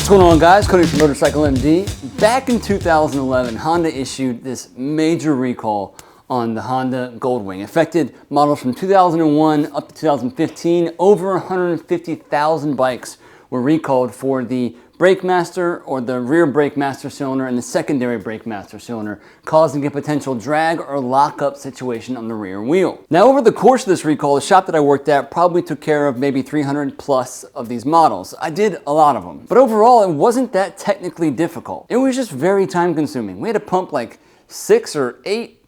What's going on, guys? Cody from Motorcycle MD. Back in 2011, Honda issued this major recall on the Honda Goldwing. Affected models from 2001 up to 2015. Over 150,000 bikes were recalled for the brake master or the rear brake master cylinder and the secondary brake master cylinder, causing a potential drag or lockup situation on the rear wheel. Now, over the course of this recall, the shop that I worked at probably took care of maybe 300 plus of these models. I did a lot of them, but overall it wasn't that technically difficult. It was just very time consuming. We had to pump like 6 or 8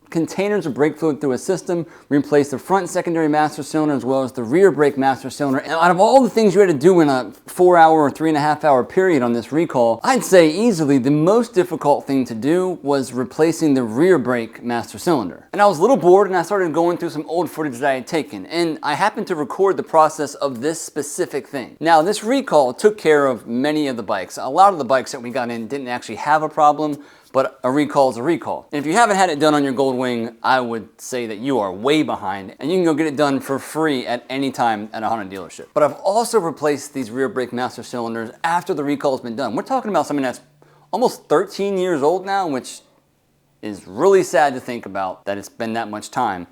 containers of brake fluid through a system, replace the front secondary master cylinder as well as the rear brake master cylinder. And out of all the things you had to do in a 4-hour or 3.5-hour period on this recall, I'd say easily the most difficult thing to do was replacing the rear brake master cylinder. And I was a little bored and I started going through some old footage that I had taken, and I happened to record the process of this specific thing. Now, this recall took care of many of the bikes. A lot of the bikes that we got in didn't actually have a problem, but a recall is a recall. And if you haven't had it done on your Goldwing, I would say that you are way behind, and you can go get it done for free at any time at a Honda dealership. But I've also replaced these rear brake master cylinders after the recall has been done. We're talking about something that's almost 13 years old now, which is really sad to think about that it's been that much time.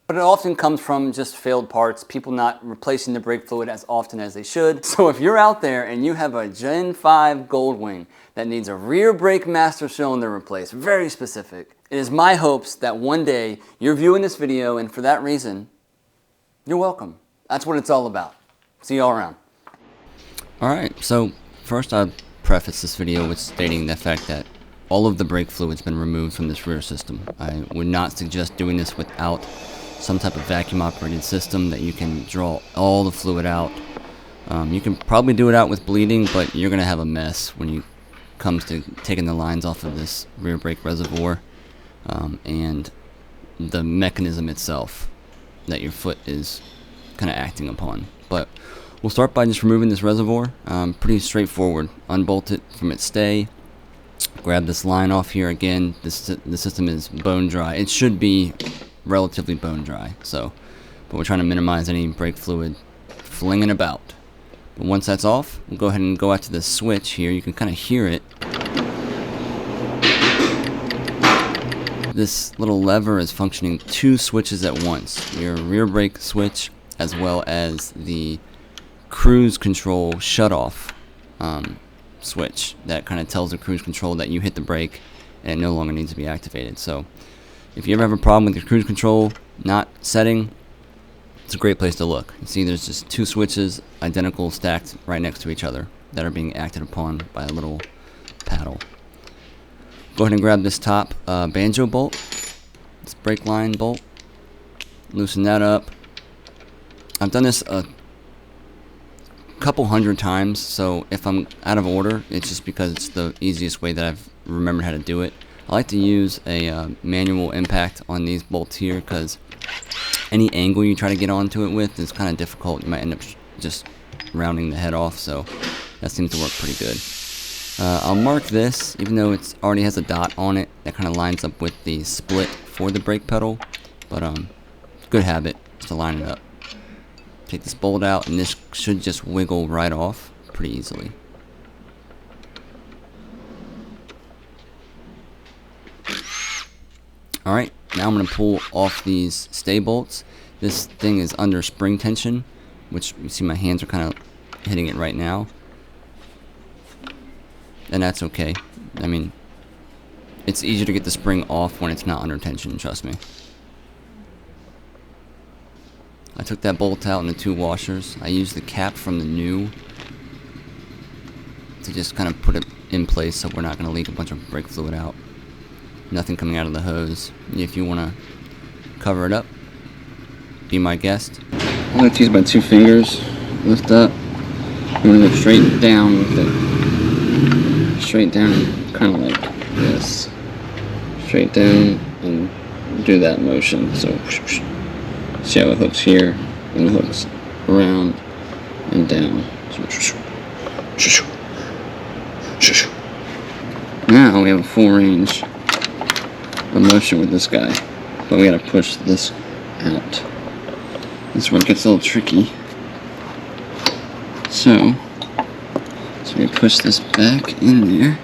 But it often comes from just failed parts, people not replacing the brake fluid as often as they should. So if you're out there and you have a Gen 5 Goldwing that needs a rear brake master cylinder replaced, very specific, it is my hopes that one day you're viewing this video, and for that reason, you're welcome. That's what it's all about. See y'all around. Alright, so first I'll preface this video with stating the fact that all of the brake fluid's been removed from this rear system. I would not suggest doing this without some type of vacuum operated system that you can draw all the fluid out. You can probably do it out with bleeding, but you're gonna have a mess when you comes to taking the lines off of this rear brake reservoir and the mechanism itself that your foot is kind of acting upon. But we'll start by just removing this reservoir. Pretty straightforward. Unbolt it from its stay. Grab this line off here. Again, the system is bone dry. It should be relatively bone dry, but we're trying to minimize any brake fluid flinging about. But once that's off, we'll go ahead and go out to the switch here. You can kind of hear it. This little lever is functioning 2 switches at once, your rear brake switch as well as the cruise control shutoff switch that kind of tells the cruise control that you hit the brake and it no longer needs to be activated. So if you ever have a problem with your cruise control not setting, it's a great place to look. You see there's just 2 switches, identical, stacked right next to each other, that are being acted upon by a little paddle. Go ahead and grab this top banjo bolt, this brake line bolt, loosen that up. I've done this a couple hundred times, so if I'm out of order, it's just because it's the easiest way that I've remembered how to do it. I like to use a manual impact on these bolts here because any angle you try to get onto it with is kind of difficult. You might end up just rounding the head off, so that seems to work pretty good. I'll mark this, even though it already has a dot on it that kind of lines up with the split for the brake pedal, but good habit just to line it up. Take this bolt out, and this should just wiggle right off pretty easily. Alright, now I'm going to pull off these stay bolts. This thing is under spring tension, which you see my hands are kind of hitting it right now. And that's okay. I mean, it's easier to get the spring off when it's not under tension, trust me. I took that bolt out in the 2 washers. I used the cap from the new to just kind of put it in place so we're not going to leak a bunch of brake fluid out. Nothing coming out of the hose. If you want to cover it up, be my guest. I like to use my 2 fingers. Lift up. I'm going to go straight down with it. Straight down, kind of like this. Straight down and do that motion. So, see how it hooks here and it hooks around and down. Now we have a full range of motion with this guy, but we gotta push this out. This is where it gets a little tricky. So So you push this back in there.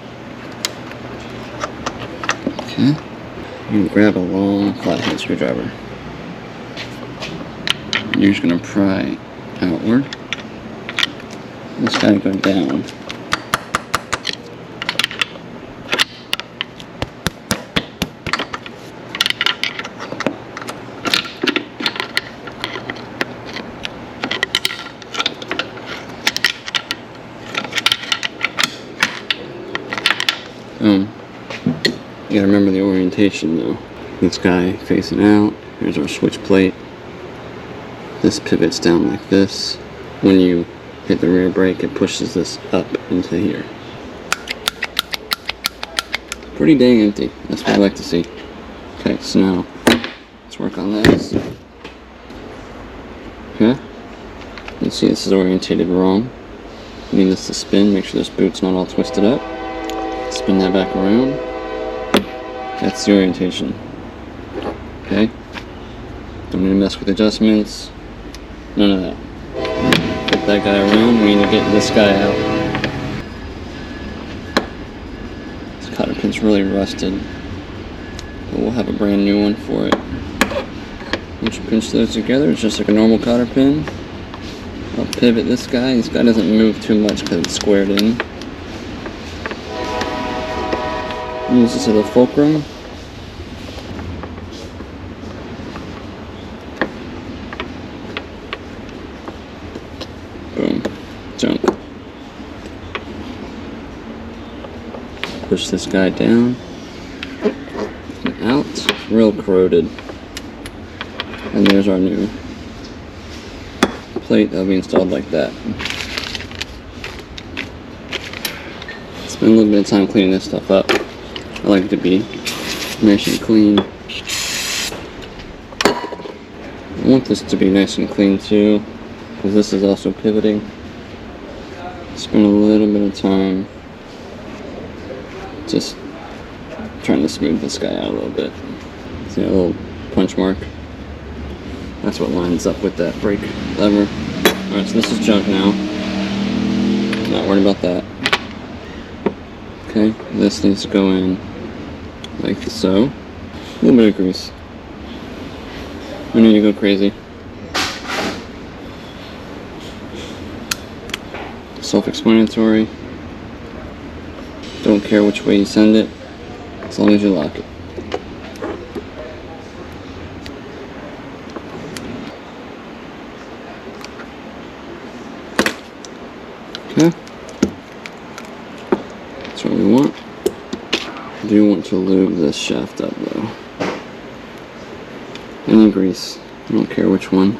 Okay. You grab a long flathead screwdriver. You're just going to pry outward. This got to go down. You gotta remember the orientation though. This guy facing out, here's our switch plate. This pivots down like this. When you hit the rear brake, it pushes this up into here. Pretty dang empty, that's what I like to see. Okay, so now, let's work on this. Okay, you can see this is orientated wrong. You need this to spin, make sure this boot's not all twisted up. Spin that back around. That's the orientation. Okay? Don't need to mess with adjustments. None of that. Get that guy around. We need to get this guy out. This cotter pin's really rusted. But we'll have a brand new one for it. Once you pinch those together, it's just like a normal cotter pin. I'll pivot this guy. This guy doesn't move too much because it's squared in. Use this as a fulcrum. Boom. Jump. Push this guy down and out. It's real corroded. And there's our new plate that'll be installed like that. Spend a little bit of time cleaning this stuff up. I like it to be nice and clean. I want this to be nice and clean too, because this is also pivoting. Spend a little bit of time just trying to smooth this guy out a little bit. See a little punch mark? That's what lines up with that brake lever. Alright, so this is junk now. Not worried about that. Okay, this needs to go in like so. A little bit of grease. I know you go crazy. Self-explanatory. Don't care which way you send it, as long as you lock it. Okay. That's what we want. I do want to lube this shaft up though. Any grease, I don't care which one.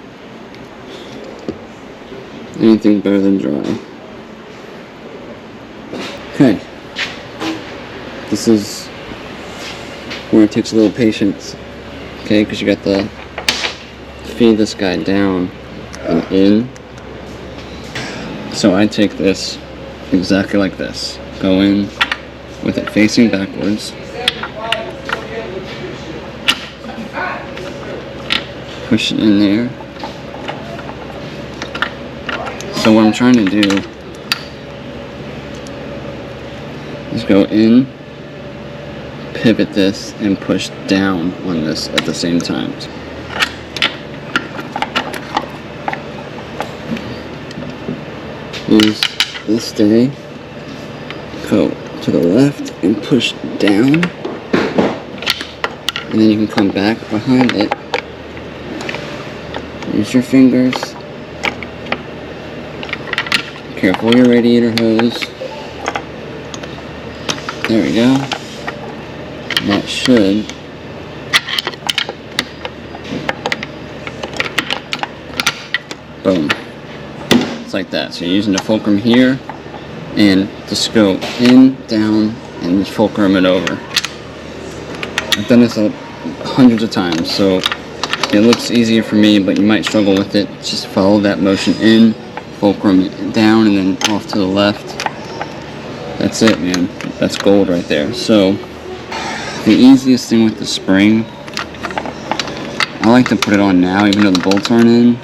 Anything's better than dry. Okay. This is where it takes a little patience. Okay, because you got to feed this guy down and in. So I take this exactly like this. Go in with it facing backwards. Push it in there. So what I'm trying to do is go in, pivot this, and push down on this at the same time. Use this stay, go to the left and push down, and then you can come back behind it. Use your fingers. Careful your radiator hose. There we go. That should boom. It's like that. So you're using the fulcrum here and just go in, down, and just fulcrum it over. I've done this hundreds of times, so it looks easier for me, but you might struggle with it. Just follow that motion in, fulcrum down, and then off to the left. That's it, man. That's gold right there. So the easiest thing with the spring, I like to put it on now, even though the bolts aren't in.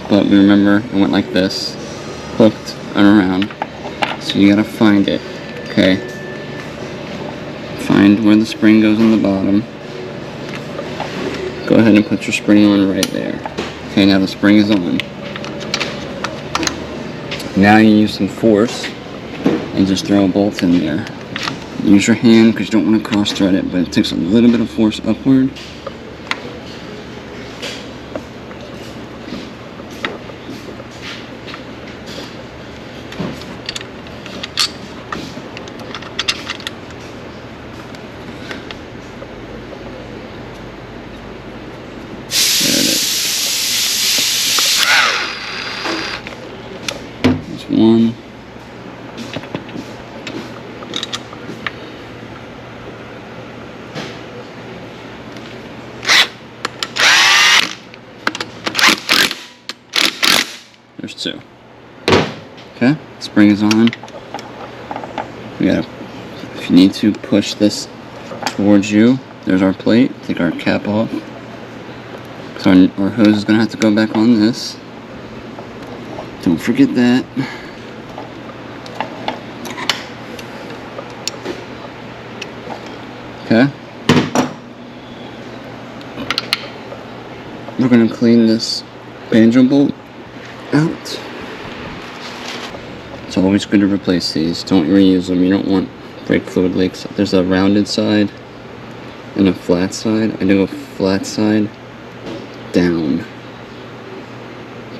But remember, it went like this, hooked and around. So you gotta find it, okay? Find where the spring goes on the bottom. Go ahead and put your spring on right there. Okay, now the spring is on. Now you use some force and just throw a bolt in there. Use your hand because you don't want to cross thread it, but it takes a little bit of force upward. One. There's two. Okay, spring is on. We gotta, if you need to, push this towards you. There's our plate. Take our cap off. So our hose is gonna have to go back on this. Don't forget that. Okay. We're going to clean this banjo bolt out. It's always good to replace these. Don't reuse them. You don't want brake fluid leaks. There's a rounded side and a flat side. I do a flat side down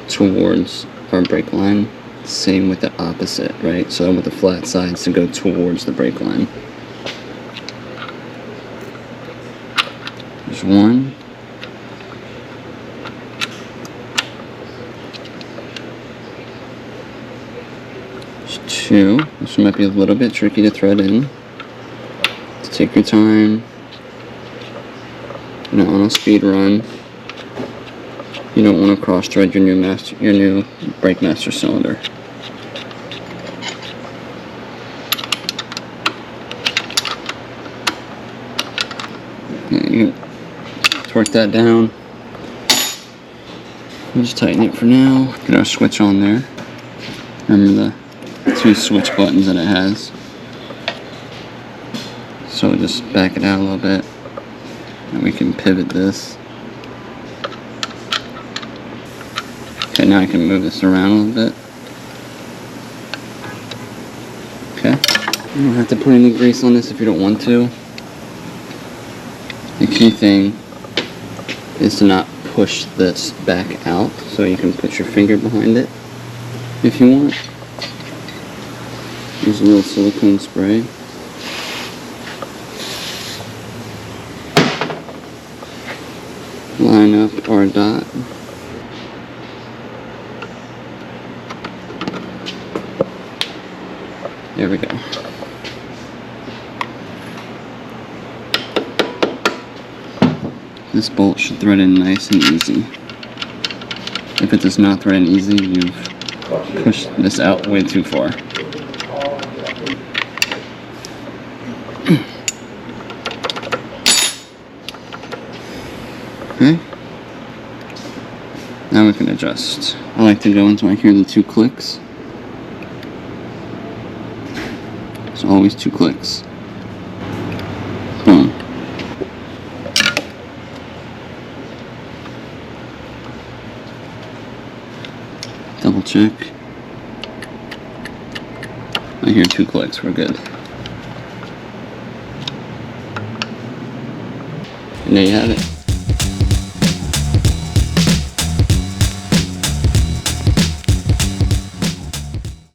towards our brake line. Same with the opposite, right? So with the flat sides to go towards the brake line. There's one. There's two. This might be a little bit tricky to thread in. So take your time. You're not on a speed run. You don't want to cross thread your new brake master cylinder. Okay, you torque that down. We'll just tighten it for now. Get our switch on there. Remember the two switch buttons that it has. So we'll just back it out a little bit. And we can pivot this. Okay, now I can move this around a little bit. Okay. You don't have to put any grease on this if you don't want to. The key thing is to not push this back out, so you can put your finger behind it if you want. Use a little silicone spray. Line up our dot. There we go. This bolt should thread in nice and easy. If it does not thread in easy, you've pushed this out way too far. Okay. Now we can adjust. I like to go until I hear the two clicks. It's always two clicks. Boom. Double check. I hear two clicks, we're good. And there you have it.